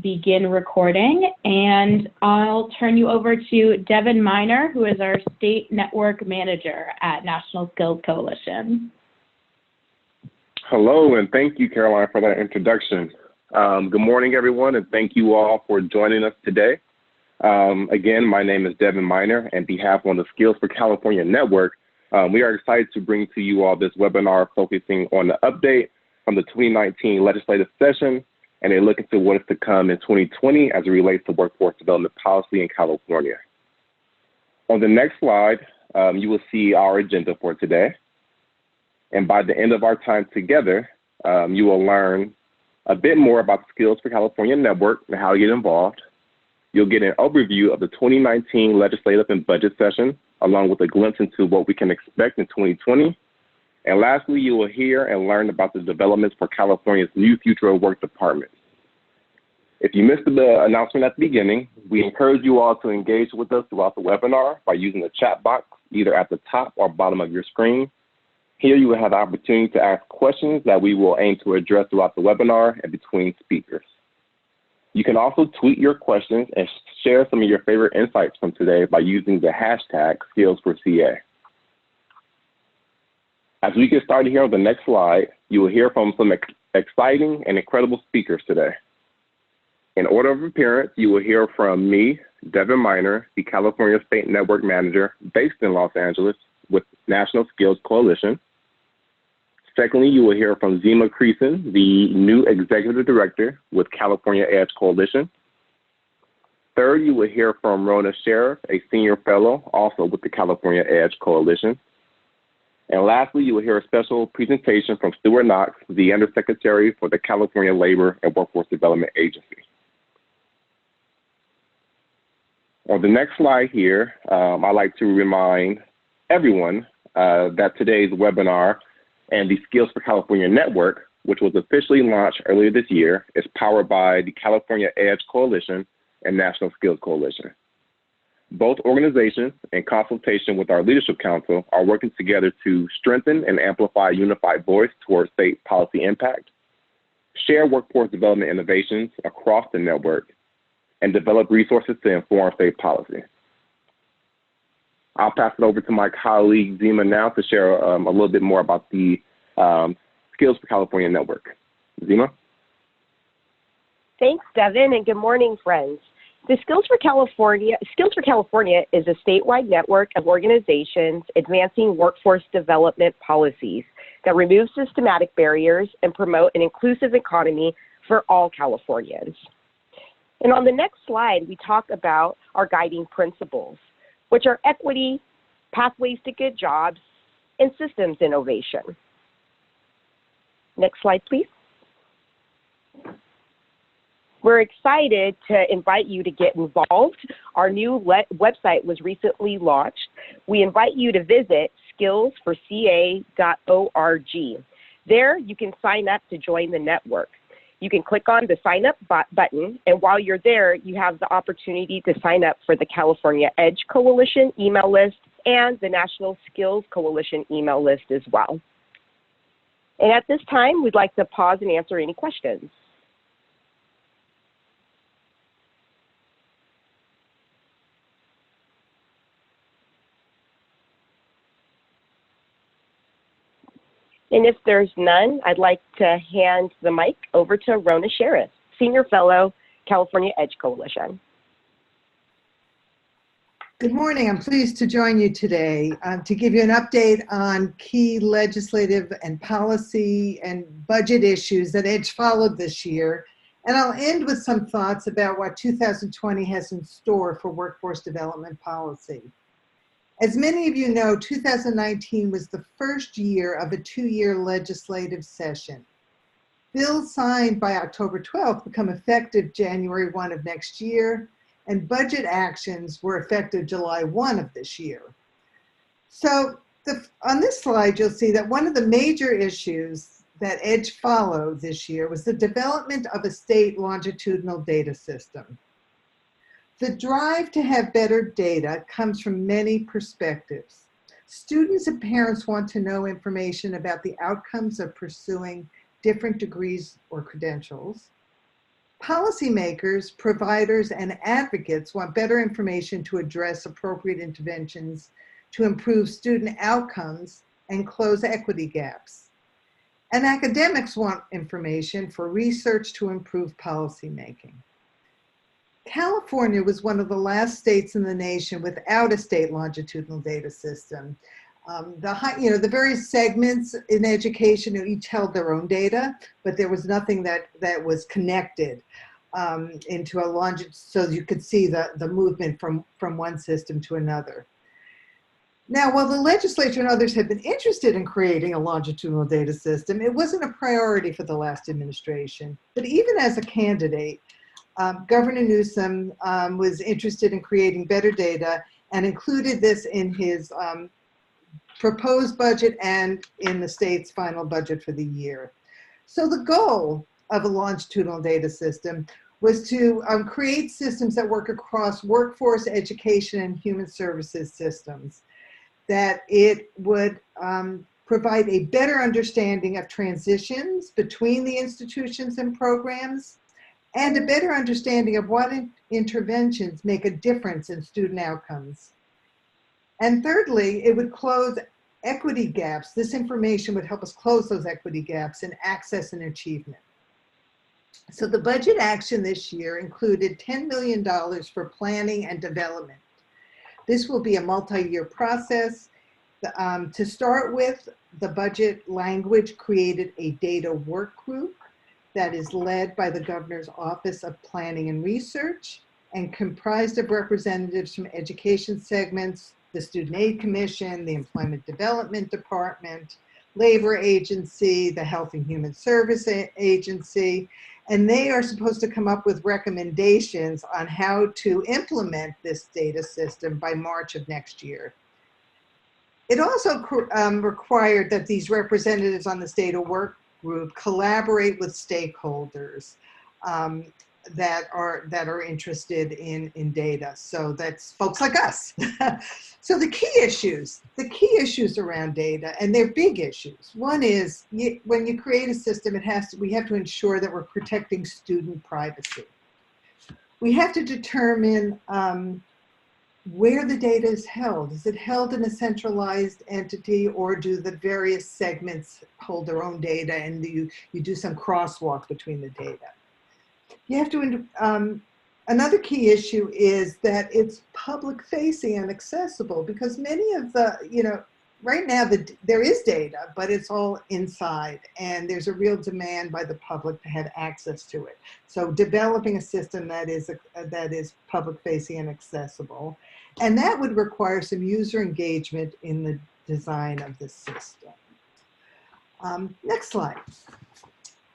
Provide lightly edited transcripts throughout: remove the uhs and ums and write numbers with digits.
begin recording, and I'll turn you over to Devin Miner, who is our State Network Manager at National Skills Coalition. Hello, and thank you, Caroline, for that introduction. Good morning, everyone, and thank you all for joining us today. Again, my name is Devin Miner, and on behalf of the Skills for California Network, we are excited to bring to you all this webinar focusing on the update from the 2019 legislative session and a look into what is to come in 2020 as it relates to workforce development policy in California. On the next slide, you will see our agenda for today. And by the end of our time together, you will learn a bit more about the Skills for California Network and how to get involved. You'll get an overview of the 2019 legislative and budget session, along with a glimpse into what we can expect in 2020. And lastly, you will hear and learn about the developments for California's new Future of Work Department. If you missed the announcement at the beginning, we encourage you all to engage with us throughout the webinar by using the chat box, either at the top or bottom of your screen. Here you will have the opportunity to ask questions that we will aim to address throughout the webinar and between speakers. You can also tweet your questions and share some of your favorite insights from today by using the hashtag #SkillsForCA. As we get started here on the next slide, you will hear from some exciting and incredible speakers today. In order of appearance, you will hear from me, Devin Miner, the California State Network Manager based in Los Angeles with National Skills Coalition. Secondly, you will hear from Zima Creason, the new Executive Director with California Edge Coalition. Third, you will hear from Rona Sheriff, a Senior Fellow, also with the California Edge Coalition. And lastly, you will hear a special presentation from Stuart Knox, the Undersecretary for the California Labor and Workforce Development Agency. On the next slide here, I'd like to remind everyone that today's webinar and the Skills for California Network, which was officially launched earlier this year, is powered by the California Edge Coalition and National Skills Coalition. Both organizations, in consultation with our Leadership Council, are working together to strengthen and amplify a unified voice towards state policy impact, share workforce development innovations across the network, and develop resources to inform state policy. I'll pass it over to my colleague Zima now to share a little bit more about the Skills for California Network. Zima? Thanks, Devin, and good morning, friends. The Skills for California is a statewide network of organizations advancing workforce development policies that remove systematic barriers and promote an inclusive economy for all Californians. And on the next slide, we talk about our guiding principles, which are equity, pathways to good jobs, and systems innovation. Next slide, please. We're excited to invite you to get involved. Our new website was recently launched. We invite you to visit skillsforca.org. There, you can sign up to join the network. You can click on the sign up button, and while you're there, you have the opportunity to sign up for the California Edge Coalition email list and the National Skills Coalition email list as well. And at this time, we'd like to pause and answer any questions. And if there's none, I'd like to hand the mic over to Rona Sheriff, Senior Fellow, California Edge Coalition. Good morning. I'm pleased to join you today to give you an update on key legislative and policy and budget issues that EDGE followed this year. And I'll end with some thoughts about what 2020 has in store for workforce development policy. As many of you know, 2019 was the first year of a 2-year legislative session. Bills signed by October 12th become effective January 1 of next year, and budget actions were effective July 1 of this year. So on this slide, you'll see that one of the major issues that EDGE followed this year was the development of a state longitudinal data system. The drive to have better data comes from many perspectives. Students and parents want to know information about the outcomes of pursuing different degrees or credentials. Policymakers, providers, and advocates want better information to address appropriate interventions to improve student outcomes and close equity gaps. And academics want information for research to improve policymaking. California was one of the last states in the nation without a state longitudinal data system. The various segments in education each held their own data, but there was nothing that was connected into a longitudinal, so you could see the movement from one system to another. Now, while the legislature and others had been interested in creating a longitudinal data system, it wasn't a priority for the last administration. But even as a candidate, Governor Newsom was interested in creating better data and included this in his proposed budget and in the state's final budget for the year. So the goal of a longitudinal data system was to create systems that work across workforce, education, and human services systems, that it would provide a better understanding of transitions between the institutions and programs, and a better understanding of what interventions make a difference in student outcomes. And thirdly, it would close equity gaps. This information would help us close those equity gaps in access and achievement. So the budget action this year included $10 million for planning and development. This will be a multi-year process. To start with, the budget language created a data work group that is led by the Governor's Office of Planning and Research and comprised of representatives from education segments, the Student Aid Commission, the Employment Development Department, Labor Agency, the Health and Human Service Agency, and they are supposed to come up with recommendations on how to implement this data system by March of next year. It also required that these representatives on this data work group collaborate with stakeholders that are interested in data. So that's folks like us. So the key issues around data, and they're big issues. One is when you create a system, we have to ensure that we're protecting student privacy. We have to determine where the data is held. Is it held in a centralized entity, or do the various segments hold their own data and you do some crosswalk between the data? You have to, another key issue is that it's public facing and accessible, because many of the, right now there is data, but it's all inside, and there's a real demand by the public to have access to it. So developing a system that is public facing and accessible, and that would require some user engagement in the design of the system. Next slide.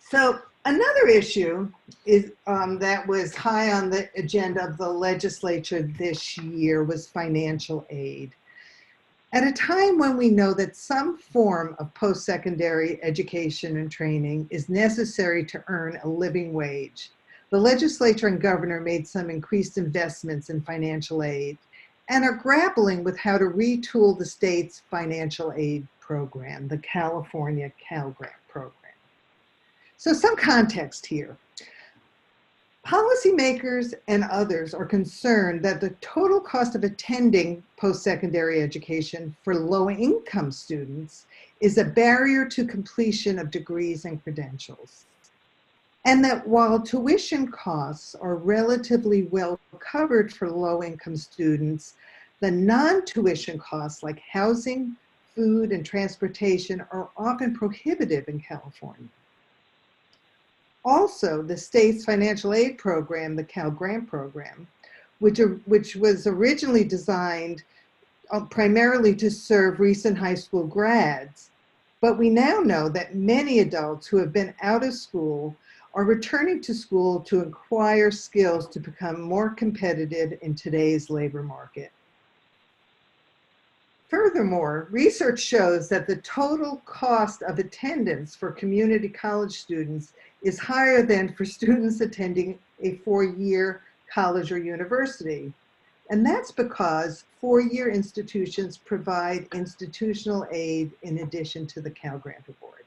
So another issue is that was high on the agenda of the legislature this year was financial aid. At a time when we know that some form of post-secondary education and training is necessary to earn a living wage, the legislature and governor made some increased investments in financial aid and are grappling with how to retool the state's financial aid program, the California Cal Grant program. So some context here. Policymakers and others are concerned that the total cost of attending post-secondary education for low-income students is a barrier to completion of degrees and credentials. And that while tuition costs are relatively well covered for low-income students, the non-tuition costs like housing, food, and transportation are often prohibitive in California. Also, the state's financial aid program, the Cal Grant program, which was originally designed primarily to serve recent high school grads, but we now know that many adults who have been out of school are returning to school to acquire skills to become more competitive in today's labor market. Furthermore, research shows that the total cost of attendance for community college students is higher than for students attending a four-year college or university. And that's because four-year institutions provide institutional aid in addition to the Cal Grant Award.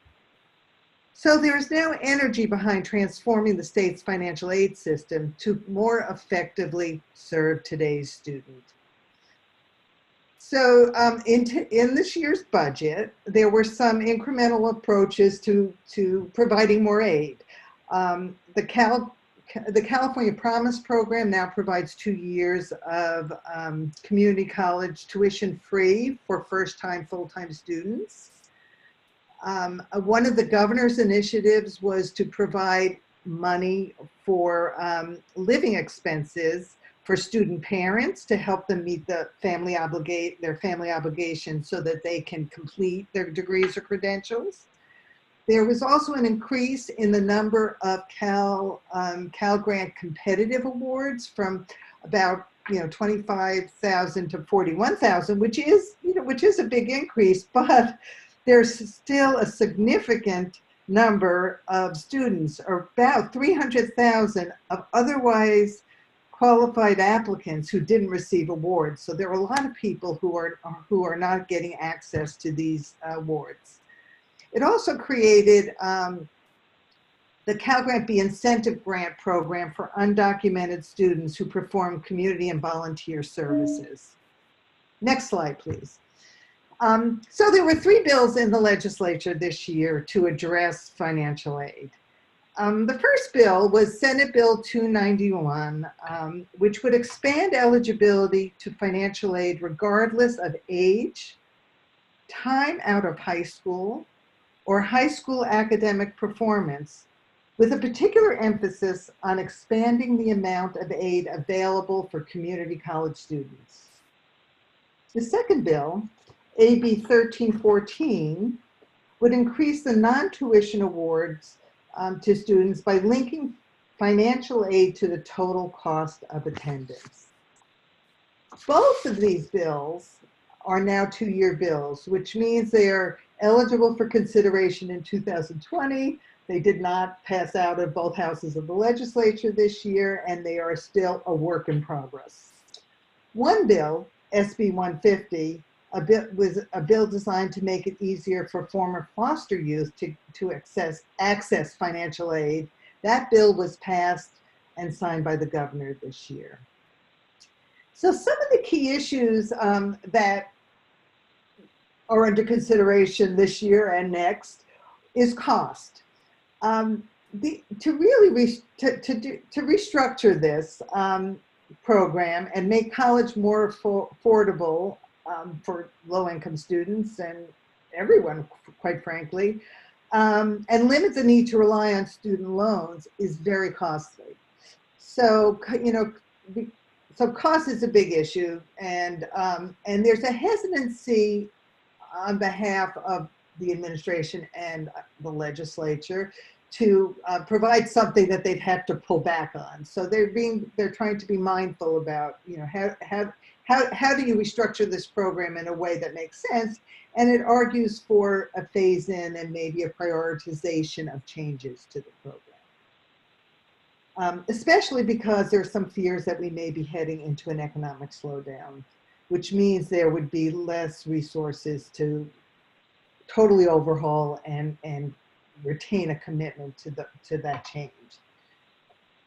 So there is now energy behind transforming the state's financial aid system to more effectively serve today's student. So in this year's budget, there were some incremental approaches to providing more aid. The California Promise Program now provides 2 years of community college tuition free for first-time full-time students. One of the governor's initiatives was to provide money for living expenses for student parents to help them meet their family obligations so that they can complete their degrees or credentials. There was also an increase in the number of Cal Grant competitive awards from about 25,000 to 41,000, which is a big increase, but there's still a significant number of students, or about 300,000 of otherwise qualified applicants who didn't receive awards. So there are a lot of people who are not getting access to these awards. It also created the Cal Grant B Incentive Grant Program for undocumented students who perform community and volunteer services. Next slide, please. So there were 3 bills in the legislature this year to address financial aid. The first bill was Senate Bill 291, which would expand eligibility to financial aid regardless of age, time out of high school, or high school academic performance, with a particular emphasis on expanding the amount of aid available for community college students. The second bill, AB 1314, would increase the non-tuition awards to students by linking financial aid to the total cost of attendance. Both of these bills are now 2-year bills, which means they are eligible for consideration in 2020. They did not pass out of both houses of the legislature this year, and they are still a work in progress. One bill, SB 150, was a bill designed to make it easier for former foster youth to access financial aid. That bill was passed and signed by the governor this year. So some of the key issues that are under consideration this year and next is cost. To restructure this program and make college more affordable for low-income students and everyone, quite frankly, and limit the need to rely on student loans is very costly. So, so cost is a big issue, and there's a hesitancy on behalf of the administration and the legislature to provide something that they'd have to pull back on. So they're trying to be mindful about, how do you restructure this program in a way that makes sense? And it argues for a phase-in and maybe a prioritization of changes to the program. Especially because there are some fears that we may be heading into an economic slowdown, which means there would be less resources to totally overhaul and retain a commitment to that change.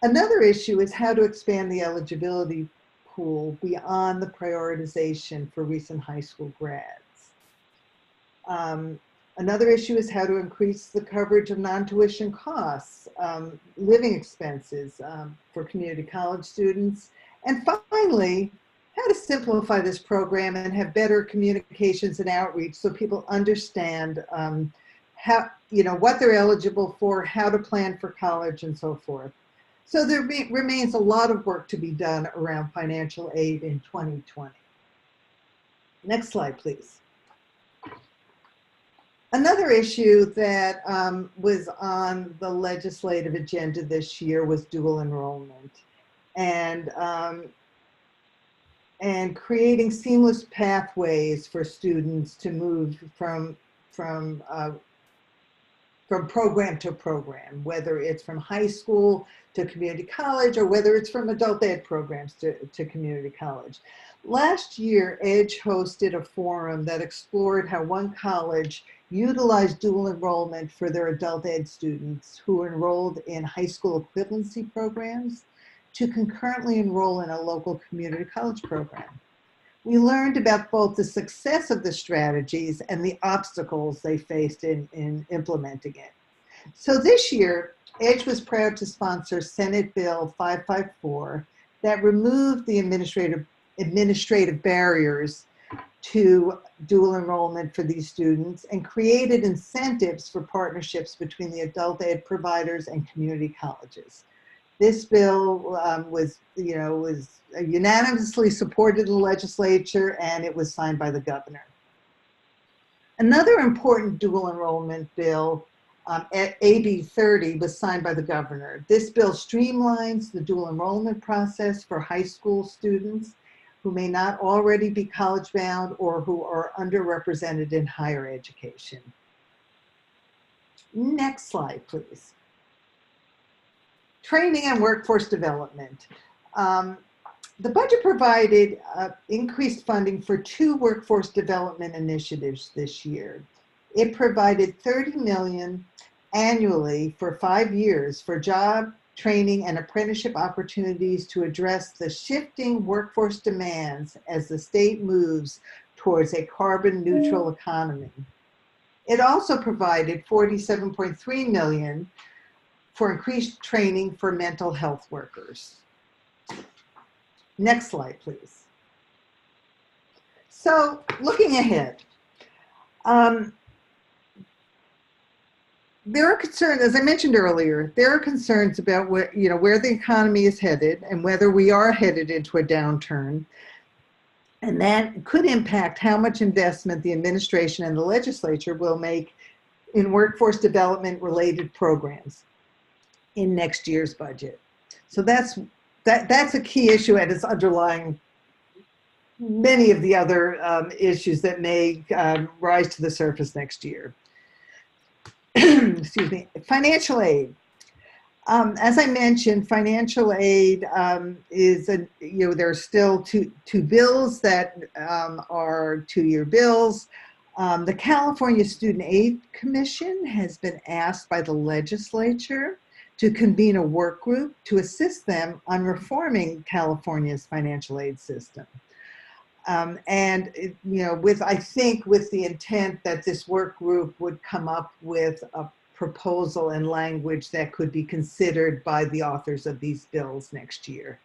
Another issue is how to expand the eligibility pool beyond the prioritization for recent high school grads. Another issue is how to increase the coverage of non-tuition costs, living expenses for community college students. And finally, how to simplify this program and have better communications and outreach so people understand what they're eligible for, how to plan for college, and so forth. So there remains a lot of work to be done around financial aid in 2020. Next slide, please. Another issue that was on the legislative agenda this year was dual enrollment, and creating seamless pathways for students to move from from program to program, whether it's from high school to community college or whether it's from adult ed programs to community college. Last year, EDGE hosted a forum that explored how one college utilized dual enrollment for their adult ed students who enrolled in high school equivalency programs to concurrently enroll in a local community college program. We learned about both the success of the strategies and the obstacles they faced in implementing it. So this year, EDGE was proud to sponsor Senate Bill 554 that removed the administrative barriers to dual enrollment for these students and created incentives for partnerships between the adult ed providers and community colleges. This bill was unanimously supported in the legislature, and it was signed by the governor. Another important dual enrollment bill, AB 30, was signed by the governor. This bill streamlines the dual enrollment process for high school students who may not already be college bound or who are underrepresented in higher education. Next slide, please. Training and workforce development. The budget provided increased funding for 2 workforce development initiatives this year. It provided $30 million annually for 5 years for job training and apprenticeship opportunities to address the shifting workforce demands as the state moves towards a carbon neutral economy. It also provided $47.3 million for increased training for mental health workers. Next slide, please. So looking ahead, there are concerns, as I mentioned earlier, there are concerns about where the economy is headed and whether we are headed into a downturn. And that could impact how much investment the administration and the legislature will make in workforce development related programs in next year's budget. So that's a key issue, and it's underlying many of the other issues that may rise to the surface next year. Excuse me. Financial aid. As I mentioned, financial aid is there are still two bills that are 2-year bills. The California Student Aid Commission has been asked by the legislature to convene a work group to assist them on reforming California's financial aid system. I think with the intent that this work group would come up with a proposal and language that could be considered by the authors of these bills next year.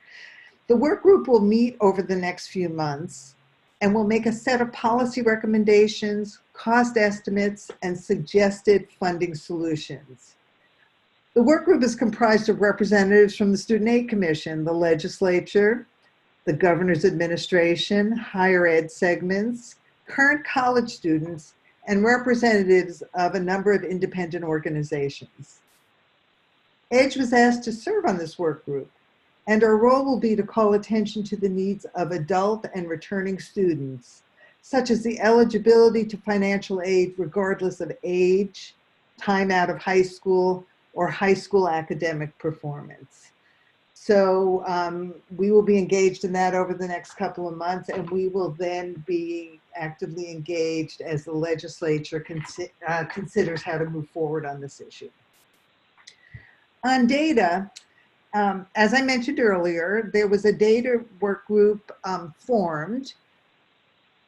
The work group will meet over the next few months and will make a set of policy recommendations, cost estimates, and suggested funding solutions. The work group is comprised of representatives from the Student Aid Commission, the legislature, the governor's administration, higher ed segments, current college students, and representatives of a number of independent organizations. EDGE was asked to serve on this work group, and our role will be to call attention to the needs of adult and returning students, such as the eligibility to financial aid regardless of age, time out of high school, or high school academic performance. So we will be engaged in that over the next couple of months, and we will then be actively engaged as the legislature considers how to move forward on this issue. On data, as I mentioned earlier, there was a data work group formed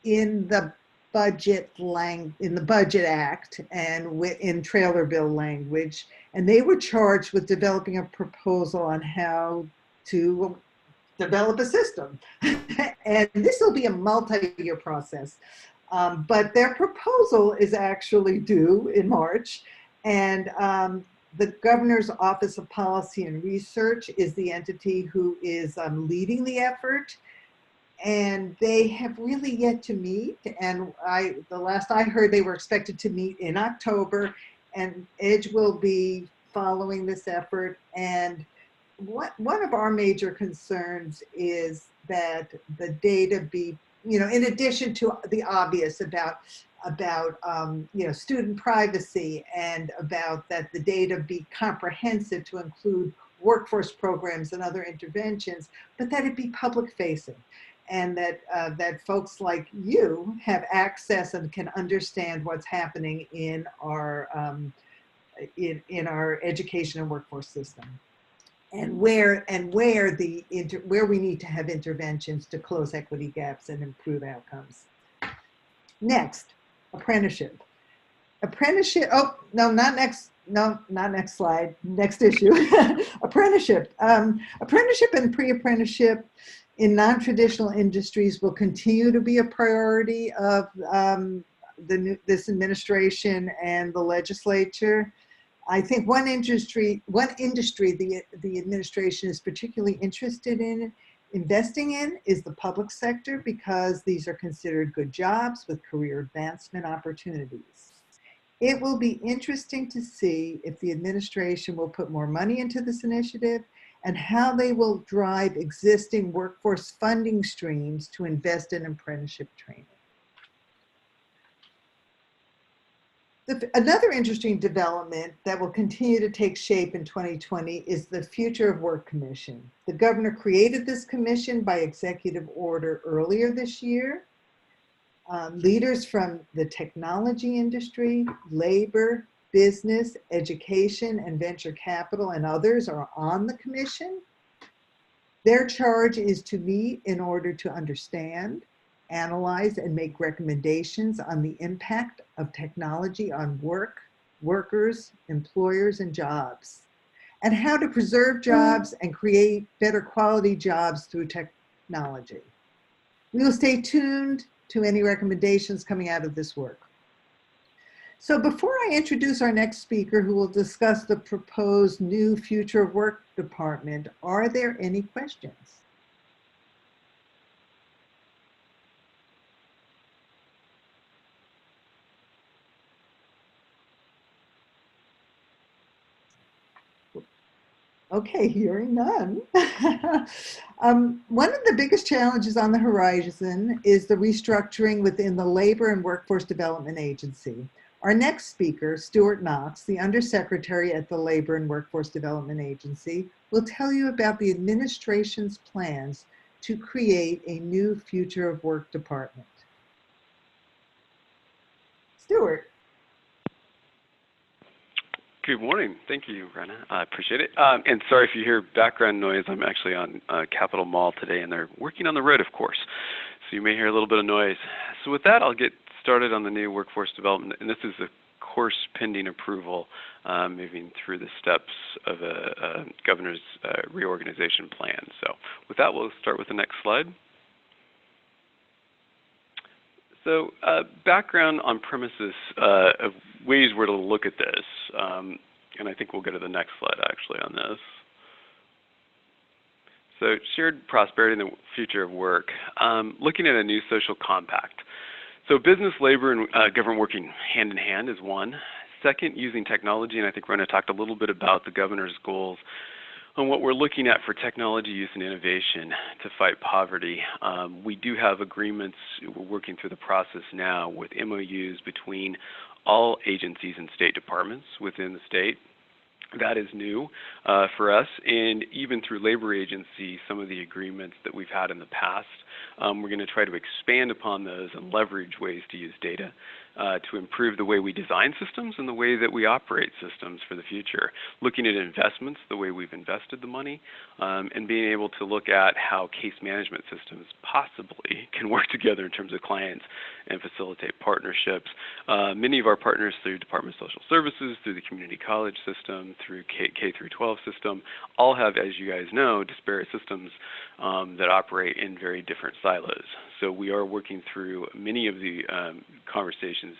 in the Budget Act and in trailer bill language, and they were charged with developing a proposal on how to develop a system. And this will be a multi-year process, but their proposal is actually due in March, and the Governor's Office of Policy and Research is the entity who is leading the effort. And they have really yet to meet. And the last I heard, they were expected to meet in October, and EDGE will be following this effort. And one of our major concerns is that the data be in addition to the obvious about student privacy and about that the data be comprehensive to include workforce programs and other interventions, but that it be public facing, and that folks like you have access and can understand what's happening in our education and workforce system, and where we need to have interventions to close equity gaps and improve outcomes. Next, apprenticeship. Oh, no, not next slide. Next issue. Apprenticeship. Apprenticeship and pre-apprenticeship in non-traditional industries will continue to be a priority of this administration and the legislature. I think one industry the administration is particularly interested in investing in is the public sector, because these are considered good jobs with career advancement opportunities. It will be interesting to see if the administration will put more money into this initiative and how they will drive existing workforce funding streams to invest in apprenticeship training. Another interesting development that will continue to take shape in 2020 is the Future of Work Commission. The governor created this commission by executive order earlier this year. Leaders from the technology industry, labor, business, education, and venture capital, and others are on the commission. Their charge is to meet in order to understand, analyze, and make recommendations on the impact of technology on workers, employers, and jobs, and how to preserve jobs and create better quality jobs through technology. We will stay tuned to any recommendations coming out of this work. So before I introduce our next speaker, who will discuss the proposed new Future of Work Department, are there any questions? Okay, hearing none. One of the biggest challenges on the horizon is the restructuring within the Labor and Workforce Development Agency. Our next speaker, Stuart Knox, the Undersecretary at the Labor and Workforce Development Agency, will tell you about the administration's plans to create a new Future of Work department. Stuart. Good morning. Thank you, Rena. I appreciate it. And sorry if you hear background noise. I'm actually on Capitol Mall today, and they're working on the road, of course. So you may hear a little bit of noise. So with that, I'll get started on the new workforce development. And this is a course pending approval, moving through the steps of a governor's reorganization plan. So with that, we'll start with the next slide. So background on premises of ways we're to look at this, and I think we'll go to the next slide actually on this. So shared prosperity and the future of work, looking at a new social compact. So business, labor, and government working hand in hand is one. Second, using technology, and I think Rena talked a little bit about the governor's goals on what we're looking at for technology use and innovation to fight poverty. We do have agreements, we're working through the process now with MOUs between all agencies and state departments within the state. That is new for us, and even through labor agency, some of the agreements that we've had in the past, we're going to try to expand upon those and leverage ways to use data to improve the way we design systems and the way that we operate systems for the future. Looking at investments, the way we've invested the money, and being able to look at how case management systems possibly can work together in terms of clients and facilitate partnerships. Many of our partners through Department of Social Services, through the community college system, through K through 12 system, all have, as you guys know, disparate systems that operate in very different silos. So we are working through many of the conversations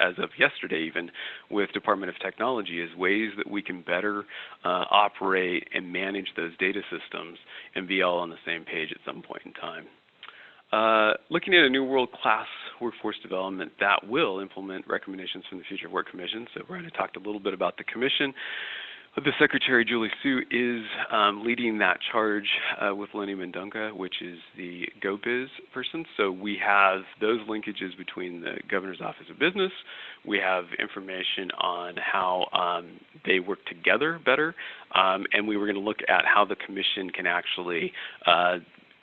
as of yesterday even with Department of Technology as ways that we can better operate and manage those data systems and be all on the same page at some point in time. Looking at a new world-class workforce development that will implement recommendations from the Future of Work Commission. So Brian talked a little bit about the commission. The Secretary, Julie Sue, is leading that charge with Lenny Mendonca, which is the GoBiz person. So we have those linkages between the Governor's Office of Business. We have information on how they work together better. And we were going to look at how the Commission can actually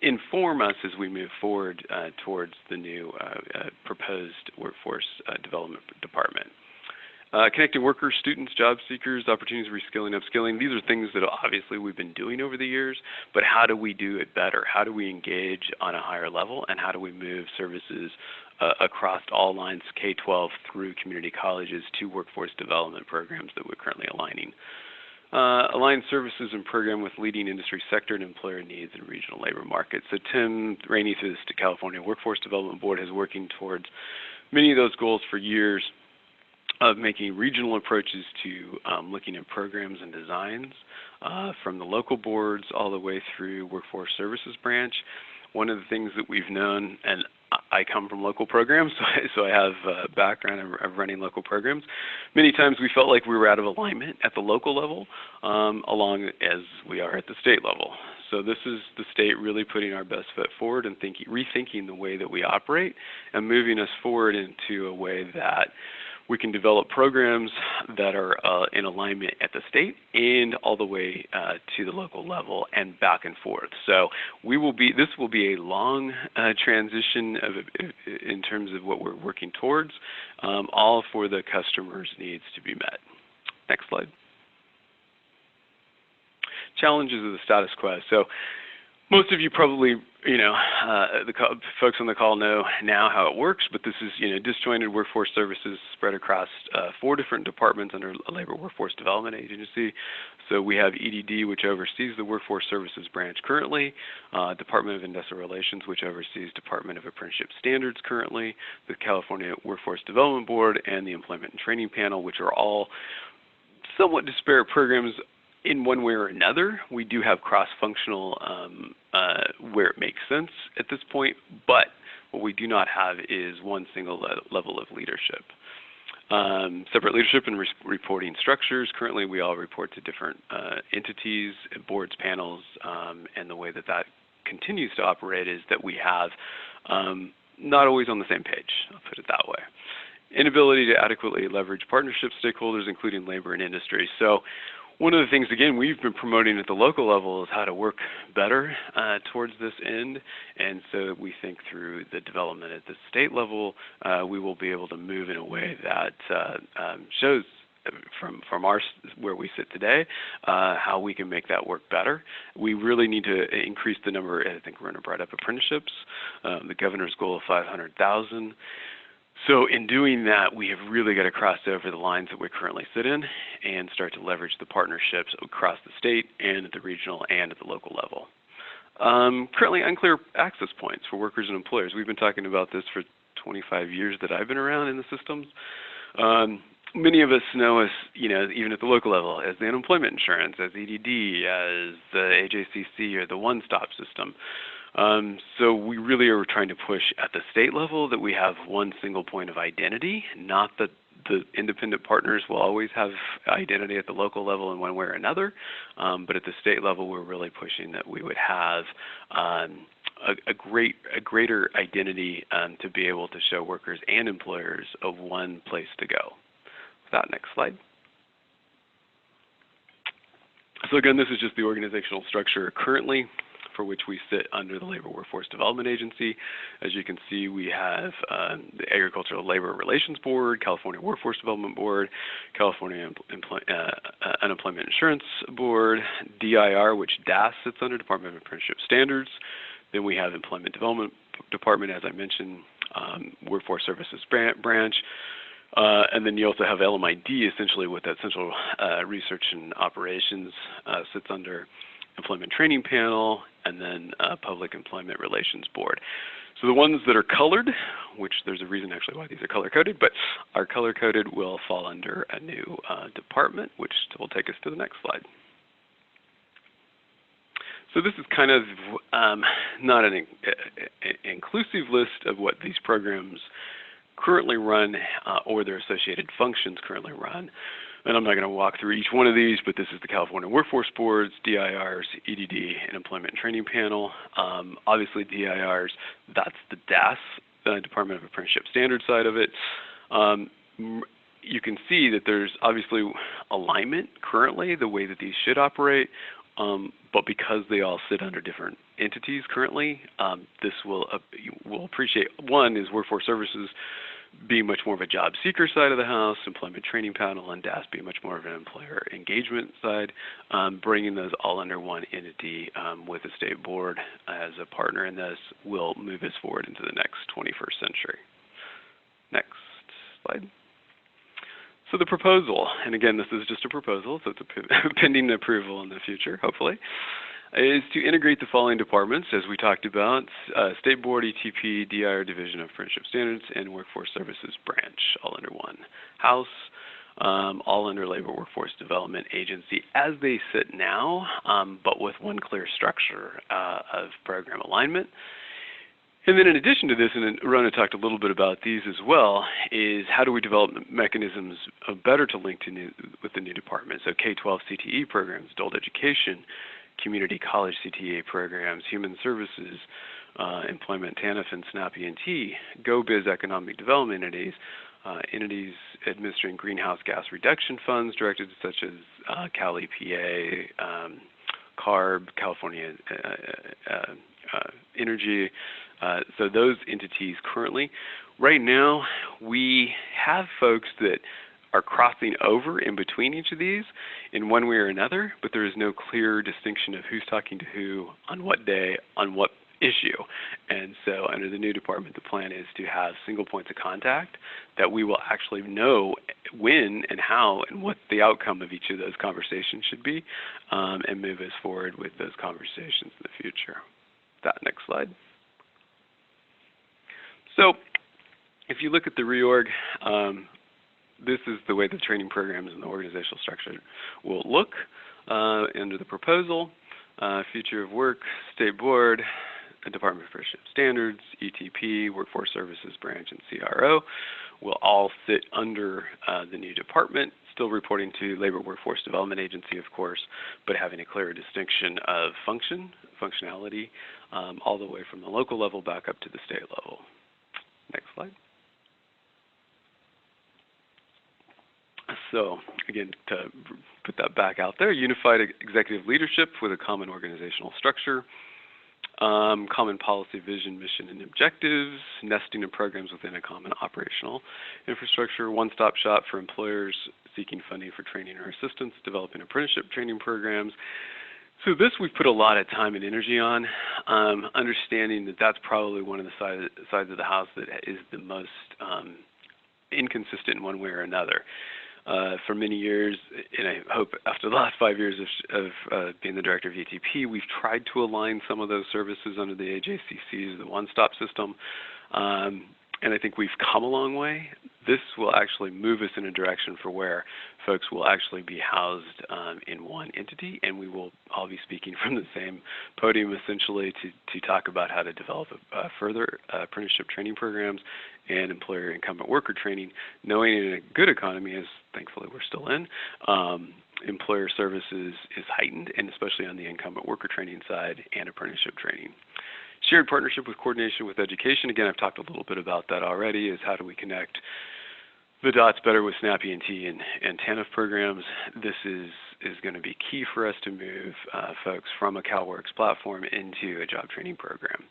inform us as we move forward towards the new proposed Workforce Development Department. Connecting workers, students, job seekers, opportunities, reskilling, upskilling. These are things that obviously we've been doing over the years, but how do we do it better? How do we engage on a higher level, and how do we move services across all lines, K-12 through community colleges to workforce development programs that we're currently aligning? Align services and program with leading industry sector and employer needs in regional labor markets. So Tim Rainey through the California Workforce Development Board is working towards many of those goals for years, of making regional approaches to looking at programs and designs from the local boards all the way through Workforce Services Branch. One of the things that we've known, and I come from local programs, so I have a background of running local programs. Many times we felt like we were out of alignment at the local level, along as we are at the state level. So this is the state really putting our best foot forward and rethinking the way that we operate and moving us forward into a way that we can develop programs that are in alignment at the state and all the way to the local level and back and forth. So this will be a long transition in terms of what we're working towards, all for the customer's needs to be met. Next slide. Challenges of the status quo. So most of you probably, the folks on the call know now how it works, but this is, disjointed workforce services spread across 4 different departments under a Labor Workforce Development Agency. So we have EDD, which oversees the Workforce Services Branch currently, Department of Industrial Relations, which oversees Department of Apprenticeship Standards currently, the California Workforce Development Board, and the Employment and Training Panel, which are all somewhat disparate programs in one way or another. We do have cross-functional where it makes sense at this point, but what we do not have is one single level of leadership. Separate leadership and reporting structures. Currently, we all report to different entities, boards, panels, and the way that continues to operate is that we have not always on the same page, I'll put it that way. Inability to adequately leverage partnership stakeholders, including labor and industry. So one of the things, again, we've been promoting at the local level is how to work better towards this end. And so we think through the development at the state level, we will be able to move in a way that shows from where we sit today, how we can make that work better. We really need to increase the number, I think Rona brought up apprenticeships, the governor's goal of 500,000. So in doing that, we have really got to cross over the lines that we currently sit in and start to leverage the partnerships across the state and at the regional and at the local level. Currently unclear access points for workers and employers. We've been talking about this for 25 years that I've been around in the systems. Many of us know us, even at the local level, as the unemployment insurance, as EDD, as the AJCC or the one-stop system. So we really are trying to push at the state level that we have one single point of identity, not that the independent partners will always have identity at the local level in one way or another, but at the state level we're really pushing that we would have a greater identity to be able to show workers and employers of one place to go. With that, next slide. So again, this is just the organizational structure currently for which we sit under the Labor Workforce Development Agency. As you can see, we have the Agricultural Labor Relations Board, California Workforce Development Board, California Unemployment Insurance Board, DIR, which DAS sits under, Department of Apprenticeship Standards. Then we have Employment Development Department, as I mentioned, Workforce Services Branch. And then you also have LMID, essentially, with that Central Research and Operations sits under Employment Training Panel, and then Public Employment Relations Board. So the ones that are colored, which there's a reason actually why these are color-coded, but are color-coded will fall under a new department, which will take us to the next slide. So this is kind of not an inclusive list of what these programs currently run or their associated functions currently run. And I'm not going to walk through each one of these, but this is the California Workforce Boards, DIRs, EDD, and Employment and Training Panel. Obviously, DIRs, that's the DAS, the Department of Apprenticeship Standards side of it. You can see that there's obviously alignment currently, the way that these should operate, but because they all sit under different entities currently, this will appreciate, one is Workforce Services being much more of a job seeker side of the house, Employment Training Panel, and DAS being much more of an employer engagement side, bringing those all under one entity with the state board as a partner in this will move us forward into the next 21st century. Next slide. So the proposal, and again, this is just a proposal, so it's a pending approval in the future, hopefully, is to integrate the following departments, as we talked about, State Board, ETP, DIR, Division of Apprenticeship Standards, and Workforce Services Branch, all under one house, all under Labor Workforce Development Agency as they sit now, but with one clear structure of program alignment. And then in addition to this, and Rona talked a little bit about these as well, is how do we develop mechanisms better to link with the new department? So K-12 CTE programs, adult education, community college CTA programs, human services, employment, TANF, and SNAP ENT, GoBiz economic development entities, entities administering greenhouse gas reduction funds directed such as Cal EPA, CARB, California Energy. So those entities currently. Right now, we have folks that are crossing over in between each of these in one way or another, but there is no clear distinction of who's talking to who, on what day, on what issue. And so under the new department, the plan is to have single points of contact that we will actually know when and how and what the outcome of each of those conversations should be, and move us forward with those conversations in the future. That next slide. So if you look at the reorg, this is the way the training programs and the organizational structure will look under the proposal. Future of Work, State Board, Department of Apprenticeship Standards, ETP, Workforce Services Branch, and CRO will all sit under the new department, still reporting to Labor Workforce Development Agency, of course, but having a clear distinction of functionality, all the way from the local level back up to the state level. Next slide. So again, to put that back out there, unified executive leadership with a common organizational structure, common policy, vision, mission, and objectives, nesting of programs within a common operational infrastructure, one-stop shop for employers seeking funding for training or assistance, developing apprenticeship training programs. So this we've put a lot of time and energy on, understanding that that's probably one of the sides of the house that is the most inconsistent in one way or another. For many years, and I hope after the last 5 years of being the director of ETP, we've tried to align some of those services under the AJCC's, the one-stop system, and I think we've come a long way. This will actually move us in a direction for where folks will actually be housed in one entity, and we will all be speaking from the same podium essentially to talk about how to develop further apprenticeship training programs and employer incumbent worker training, knowing in a good economy, as thankfully we're still in, employer services is heightened, and especially on the incumbent worker training side and apprenticeship training. Shared partnership with coordination with education. Again, I've talked a little bit about that already, is how do we connect the dots better with SNAP ENT and TANF programs. This is going to be key for us to move folks from a CalWorks platform into a job training program.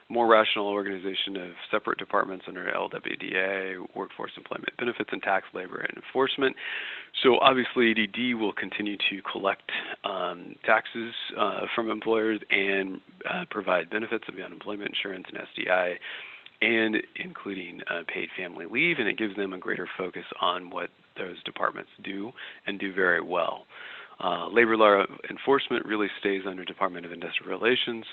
More rational organization of separate departments under LWDA, Workforce Employment Benefits and Tax, Labor, and Enforcement. So obviously EDD will continue to collect taxes from employers and provide benefits of unemployment insurance and SDI, and including paid family leave, and it gives them a greater focus on what those departments do and do very well. Labor law enforcement really stays under Department of Industrial Relations,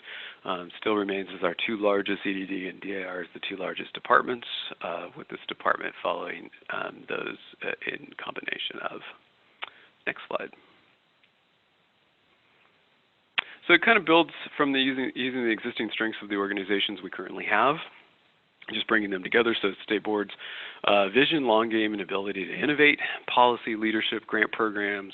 still remains as our two largest, EDD and DIR as the two largest departments, with this department following those in combination of. Next slide. So it kind of builds from using the existing strengths of the organizations we currently have. just bringing them together. So state boards, vision, long game, and ability to innovate, policy, leadership, grant programs,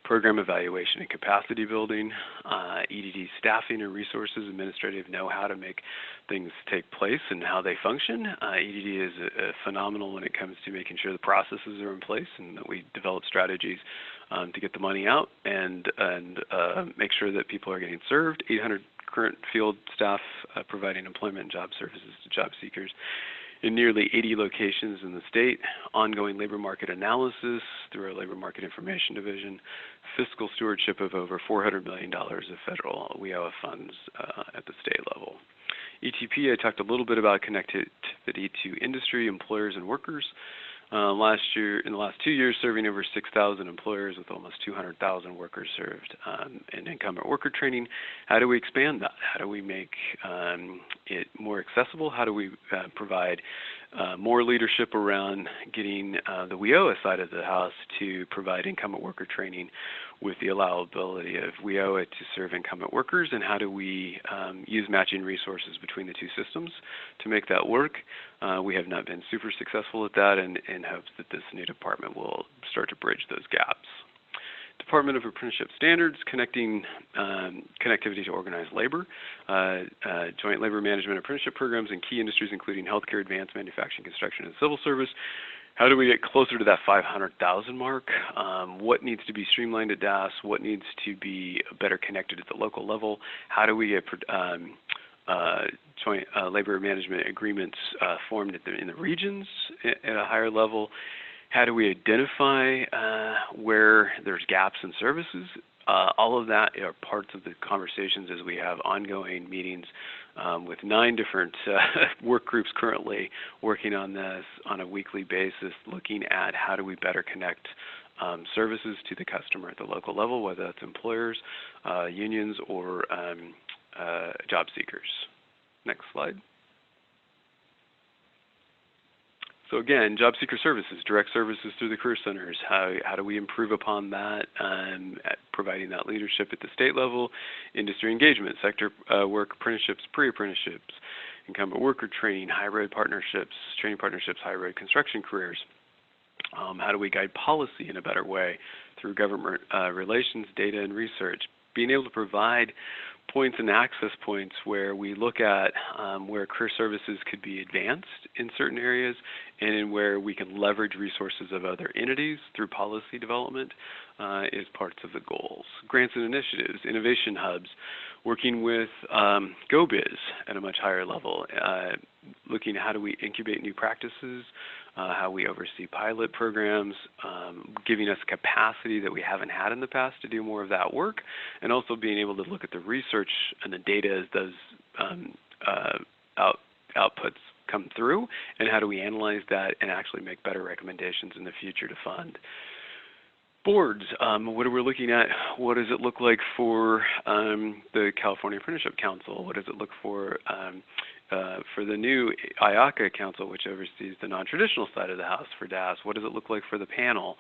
program evaluation and capacity building, EDD staffing and resources, administrative know-how to make things take place and how they function. EDD is phenomenal when it comes to making sure the processes are in place and that we develop strategies to get the money out and make sure that people are getting served. 800 current field staff providing employment and job services to job seekers in nearly 80 locations in the state, ongoing labor market analysis through our Labor Market Information Division, fiscal stewardship of over $400 million of federal WIOA funds at the state level. ETP, I talked a little bit about connectivity to industry, employers, and workers. In the last 2 years, serving over 6,000 employers with almost 200,000 workers served in incumbent worker training. How do we expand that? How do we make it more accessible? How do we provide more leadership around getting the WIOA side of the house to provide incumbent worker training with the allowability of WIOA to serve incumbent workers, and how do we use matching resources between the two systems to make that work? We have not been super successful at that, and in hopes that this new department will start to bridge those gaps. Department of Apprenticeship Standards, connectivity to organized labor, joint labor management apprenticeship programs in key industries including healthcare, advanced manufacturing, construction, and civil service. How do we get closer to that 500,000 mark? What needs to be streamlined at DAS? What needs to be better connected at the local level? How do we get joint labor management agreements formed in the regions at a higher level? How do we identify where there's gaps in services? All of that are parts of the conversations as we have ongoing meetings with 9 different work groups currently working on this on a weekly basis, looking at how do we better connect services to the customer at the local level, whether that's employers, unions, or job seekers. Next slide. So again, job seeker services, direct services through the career centers. How do we improve upon that, at providing that leadership at the state level? Industry engagement, sector work, apprenticeships, pre-apprenticeships, incumbent worker training, hybrid partnerships, training partnerships, hybrid construction careers. How do we guide policy in a better way through government relations, data, and research? Being able to provide points and access points where we look at where career services could be advanced in certain areas and where we can leverage resources of other entities through policy development is parts of the goals. Grants and initiatives, innovation hubs, working with GoBiz at a much higher level, looking at how do we incubate new practices, how we oversee pilot programs, giving us capacity that we haven't had in the past to do more of that work, and also being able to look at the research and the data as those outputs come through, and how do we analyze that and actually make better recommendations in the future to fund. Boards, what are we looking at? What does it look like for the California Apprenticeship Council? What does it look for the new IACA Council, which oversees the non-traditional side of the house for DAS? What does it look like for the panel?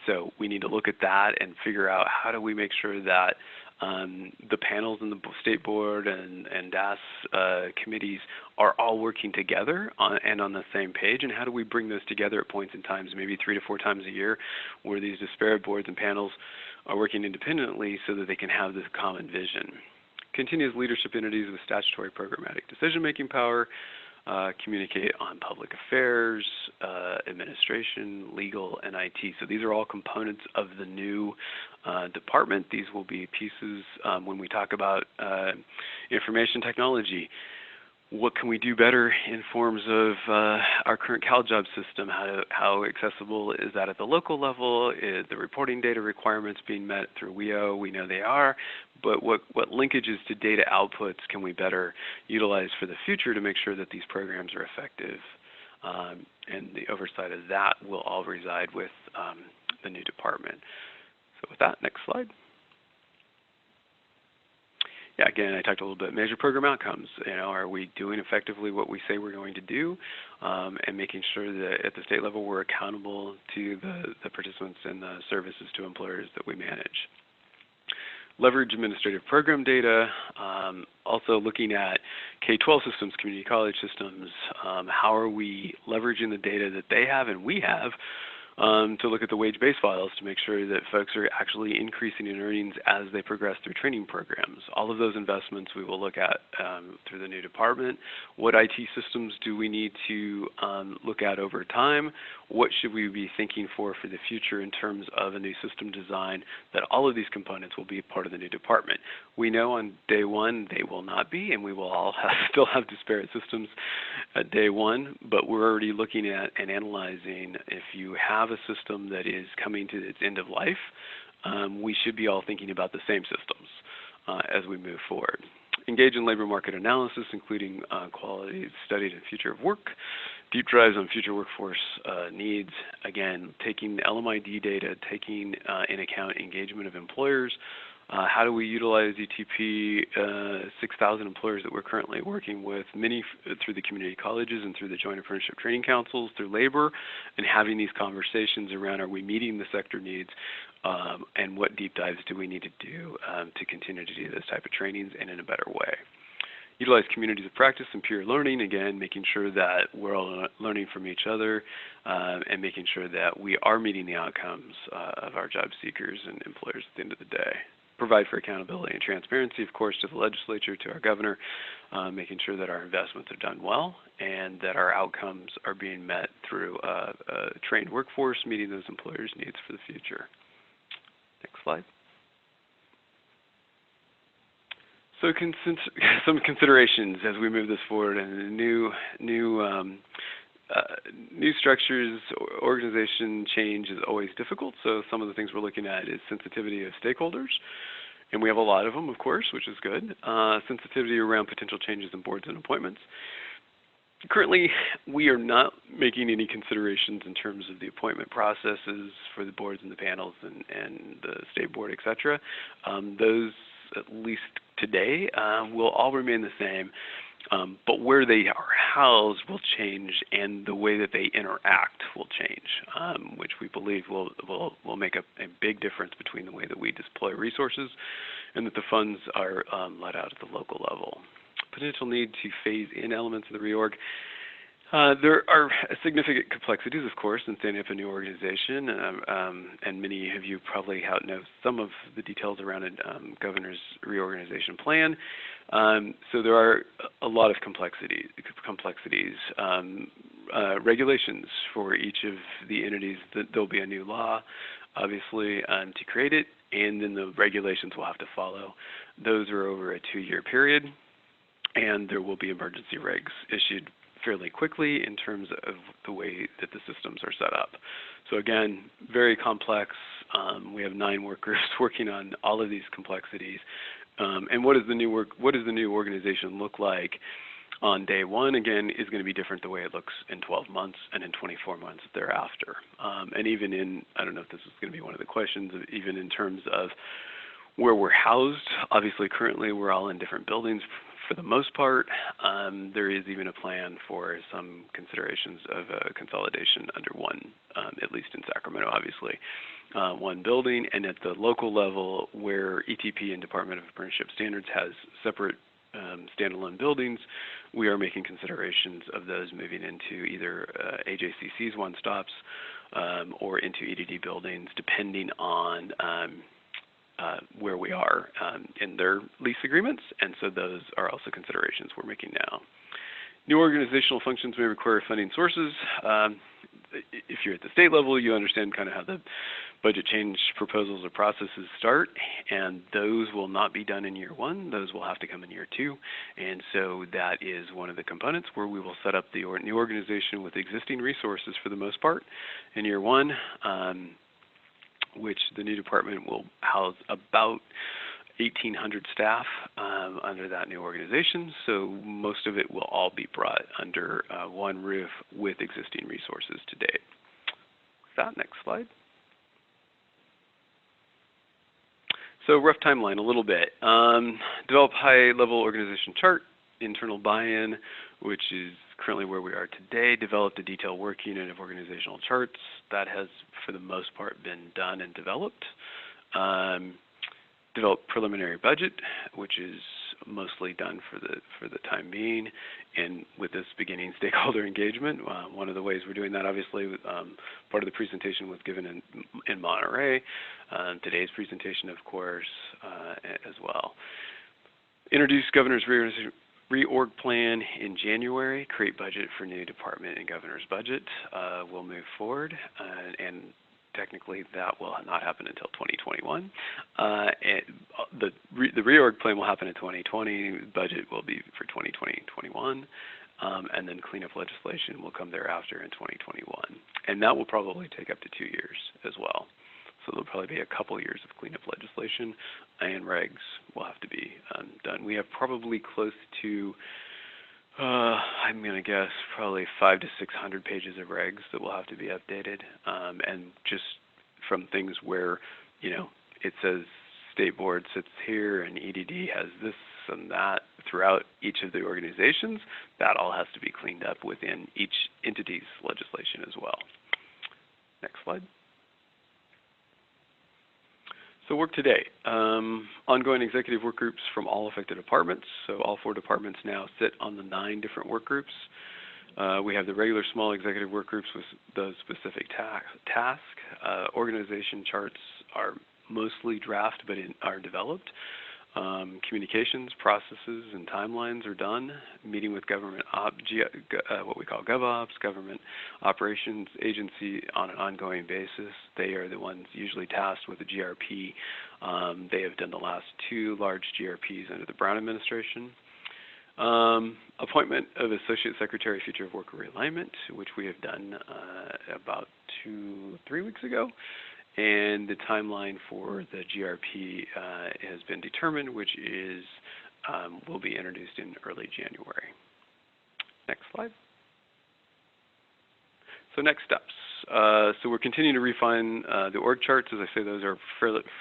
So we need to look at that and figure out how do we make sure that the panels in the state board and DAS committees are all working together and on the same page, and how do we bring those together at points in times, maybe 3 to 4 times a year, where these disparate boards and panels are working independently so that they can have this common vision. Continuous leadership entities with statutory programmatic decision-making power, communicate on public affairs, administration, legal, and IT. So these are all components of the new department. These will be pieces when we talk about information technology. What can we do better in forms of our current CalJob system? How accessible is that at the local level? Is the reporting data requirements being met through WIO? We know they are, but what linkages to data outputs can we better utilize for the future to make sure that these programs are effective? And the oversight of that will all reside with the new department. So with that, next slide. Yeah, again, I talked a little bit, measure program outcomes. Are we doing effectively what we say we're going to do, and making sure that at the state level we're accountable to the participants and the services to employers that we manage. leverage administrative program data, also looking at K-12 systems, community college systems. How are we leveraging the data that they have and we have to look at the wage-based files to make sure that folks are actually increasing in earnings as they progress through training programs. All of those investments we will look at through the new department. What IT systems do we need to look at over time? What should we be thinking for the future in terms of a new system design, that all of these components will be part of the new department. We know on day one they will not be, and we will all still have disparate systems at day one, but we're already looking at and analyzing if you have a system that is coming to its end of life, we should be all thinking about the same systems as we move forward. Engage in labor market analysis, including quality studied in future of work, deep drives on future workforce needs, again, taking the LMID data, taking in account engagement of employers. How do we utilize ETP, 6,000 employers that we're currently working with, many through the community colleges and through the Joint Apprenticeship Training Councils, through labor, and having these conversations around, are we meeting the sector needs, and what deep dives do we need to do to continue to do this type of trainings and in a better way. Utilize communities of practice and peer learning, again, making sure that we're all learning from each other and making sure that we are meeting the outcomes of our job seekers and employers at the end of the day. Provide for accountability and transparency, of course, to the legislature, to our governor, making sure that our investments are done well and that our outcomes are being met through a trained workforce, meeting those employers' needs for the future. Next slide. So some considerations as we move this forward, and new structures, organization change is always difficult. So some of the things we're looking at is sensitivity of stakeholders, and we have a lot of them, of course, which is good. Sensitivity around potential changes in boards and appointments. Currently, we are not making any considerations in terms of the appointment processes for the boards and the panels and the state board, et cetera. Those, at least today, will all remain the same. But where they are housed will change, and the way that they interact will change, which we believe will make a big difference between the way that we deploy resources and that the funds are let out at the local level. Potential need to phase in elements of the reorg. There are significant complexities, of course, in standing up a new organization, and many of you probably know some of the details around a governor's reorganization plan. So there are a lot of complexities, regulations for each of the entities. There'll be a new law, obviously, to create it, and then the regulations will have to follow. Those are over a 2-year period, and there will be emergency regs issued fairly quickly in terms of the way that the systems are set up. So again, very complex. We have 9 workers working on all of these complexities. And what does the new organization look like on day one? Again, is going to be different the way it looks in 12 months and in 24 months thereafter. And even in, I don't know if this is going to be one of the questions, even in terms of where we're housed. Obviously, currently we're all in different buildings for the most part. There is even a plan for some considerations of a consolidation under one, at least in Sacramento, obviously, one building. And at the local level, where ETP and Department of Apprenticeship Standards has separate standalone buildings, we are making considerations of those moving into either AJCC's one-stops or into EDD buildings, depending on where we are in their lease agreements, and so those are also considerations we're making now. New organizational functions may require funding sources. If you're at the state level, you understand kind of how the budget change proposals or processes start, and those will not be done in year 1. Those will have to come in year 2, and so that is one of the components where we will set up the new organization with existing resources for the most part in year 1. Which the new department will house about 1,800 staff under that new organization. So most of it will all be brought under one roof with existing resources to date. With that, next slide. So rough timeline a little bit. Develop high-level organization chart, internal buy-in, which is currently where we are today. Developed a detailed work unit of organizational charts. That has, for the most part, been done and developed. develop preliminary budget, which is mostly done for the time being, and with this beginning stakeholder engagement. One of the ways we're doing that, obviously, part of the presentation was given in Monterey. Today's presentation, of course, as well. Introduce governor's reorg plan in January, create budget for new department and governor's budget. We'll move forward, and technically that will not happen until 2021. The reorg plan will happen in 2020, budget will be for 2020-21, and then cleanup legislation will come thereafter in 2021. And that will probably take up to 2 years as well. So there'll probably be a couple years of cleanup legislation, and regs will have to be done. We have probably close to, I'm going to guess, probably 500 to 600 pages of regs that will have to be updated, and just from things where, it says state board sits here and EDD has this and that throughout each of the organizations, that all has to be cleaned up within each entity's legislation as well. Next slide. So work today. Ongoing executive work groups from all affected departments. So all 4 departments now sit on the 9 different work groups. We have the regular small executive work groups with those specific tasks. Organization charts are mostly draft, but are developed. Communications, processes, and timelines are done. Meeting with government, what we call GovOps, government operations agency on an ongoing basis. They are the ones usually tasked with the GRP. They have done the last 2 large GRPs under the Brown administration. Appointment of Associate Secretary, Future of Work Realignment, which we have done about 2-3 weeks ago. And the timeline for the GRP has been determined, which is will be introduced in early January. Next slide. So next steps. So we're continuing to refine the org charts. As I say, those are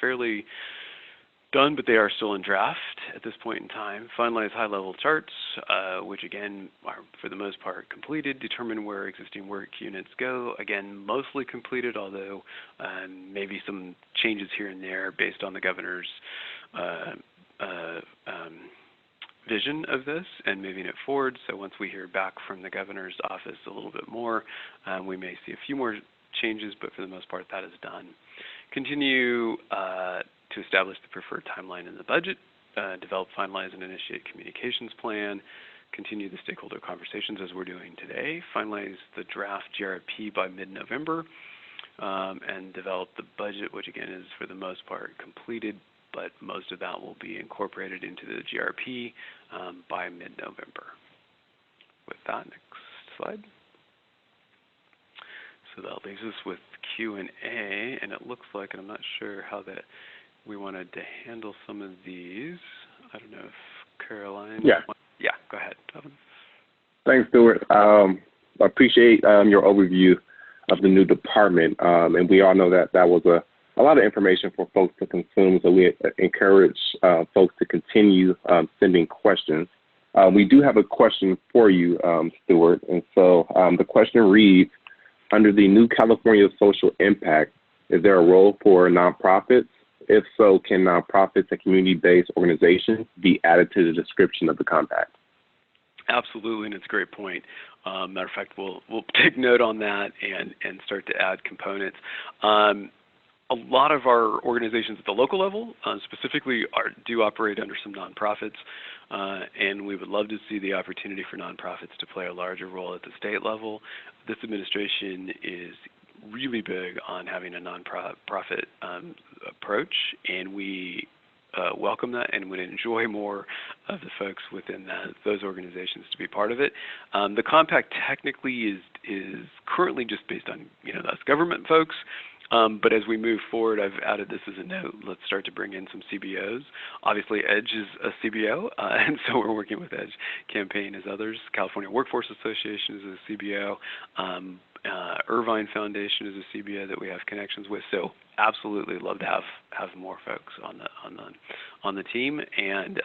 fairly done, but they are still in draft at this point in time. Finalize high-level charts, which again are for the most part completed. Determine where existing work units go. Again, mostly completed, although maybe some changes here and there based on the governor's vision of this and moving it forward. So once we hear back from the governor's office a little bit more, we may see a few more changes, but for the most part that is done. Continue to establish the preferred timeline in the budget, develop, finalize, and initiate communications plan, continue the stakeholder conversations as we're doing today, finalize the draft GRP by mid-November, and develop the budget, which again is for the most part completed, but most of that will be incorporated into the GRP by mid-November. With that, next slide. So that leaves us with Q&A, and it looks like, and I'm not sure how that we wanted to handle some of these. I don't know if Caroline. Yeah. Yeah, go ahead, Devin. Thanks, Stuart. I appreciate your overview of the new department, and we all know that that was a lot of information for folks to consume, so we encourage folks to continue sending questions. We do have a question for you, Stuart, and so the question reads, under the new California social impact, is there a role for nonprofits? If so, can nonprofits and community-based organizations be added to the description of the compact? Absolutely, and it's a great point. Matter of fact, we'll take note on that and start to add components. A lot of our organizations at the local level specifically do operate under some nonprofits, and we would love to see the opportunity for nonprofits to play a larger role at the state level. This administration is really big on having a nonprofit approach, and we welcome that and would enjoy more of the folks within those organizations to be part of it. The compact technically is currently just based on us government folks, but as we move forward, I've added this as a note. Let's start to bring in some CBOs. Obviously, EDGE is a CBO, and so we're working with EDGE Campaign as others. California Workforce Association is a CBO. Irvine Foundation is a CBO that we have connections with. So absolutely love to have more folks on the team, and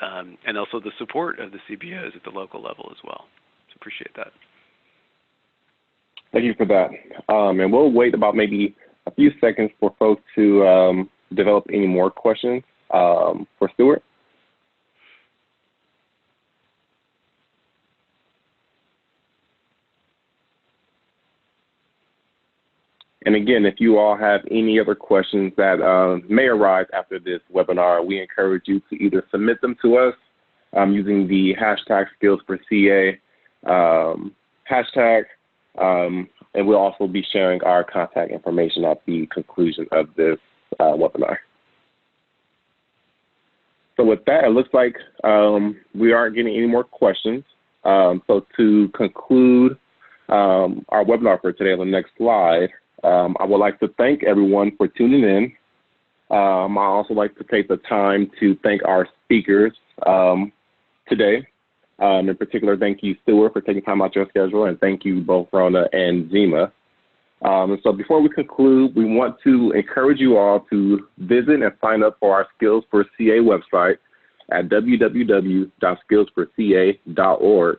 also the support of the CBOs at the local level as well. So appreciate that. Thank you for that. And we'll wait about maybe a few seconds for folks to develop any more questions. for Stuart. And again, if you all have any other questions that may arise after this webinar, we encourage you to either submit them to us using the hashtag #SkillsForCA hashtag, and we'll also be sharing our contact information at the conclusion of this webinar. So with that, it looks like we aren't getting any more questions. So to conclude our webinar for today on the next slide, I would like to thank everyone for tuning in. I also like to take the time to thank our speakers today. In particular, thank you, Stuart, for taking time out your schedule, and thank you both, Rona and Zima. And so before we conclude, we want to encourage you all to visit and sign up for our Skills for CA website at www.skillsforca.org.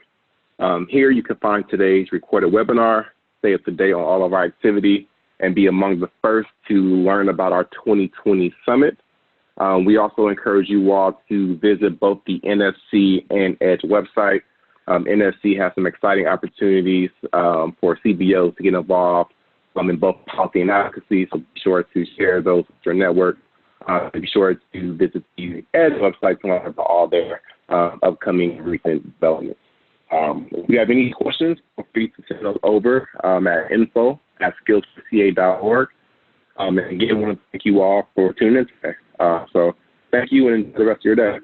Here you can find today's recorded webinar, stay up to date on all of our activity, and be among the first to learn about our 2020 summit. We also encourage you all to visit both the NFC and EDGE website. NFC has some exciting opportunities for CBOs to get involved in both policy and advocacy, so be sure to share those with your network. Be sure to visit the EDGE website to learn about all their upcoming recent developments. If you have any questions, feel free to send those over at info@skillsforca.org. And again, I want to thank you all for tuning in today. So thank you and enjoy the rest of your day.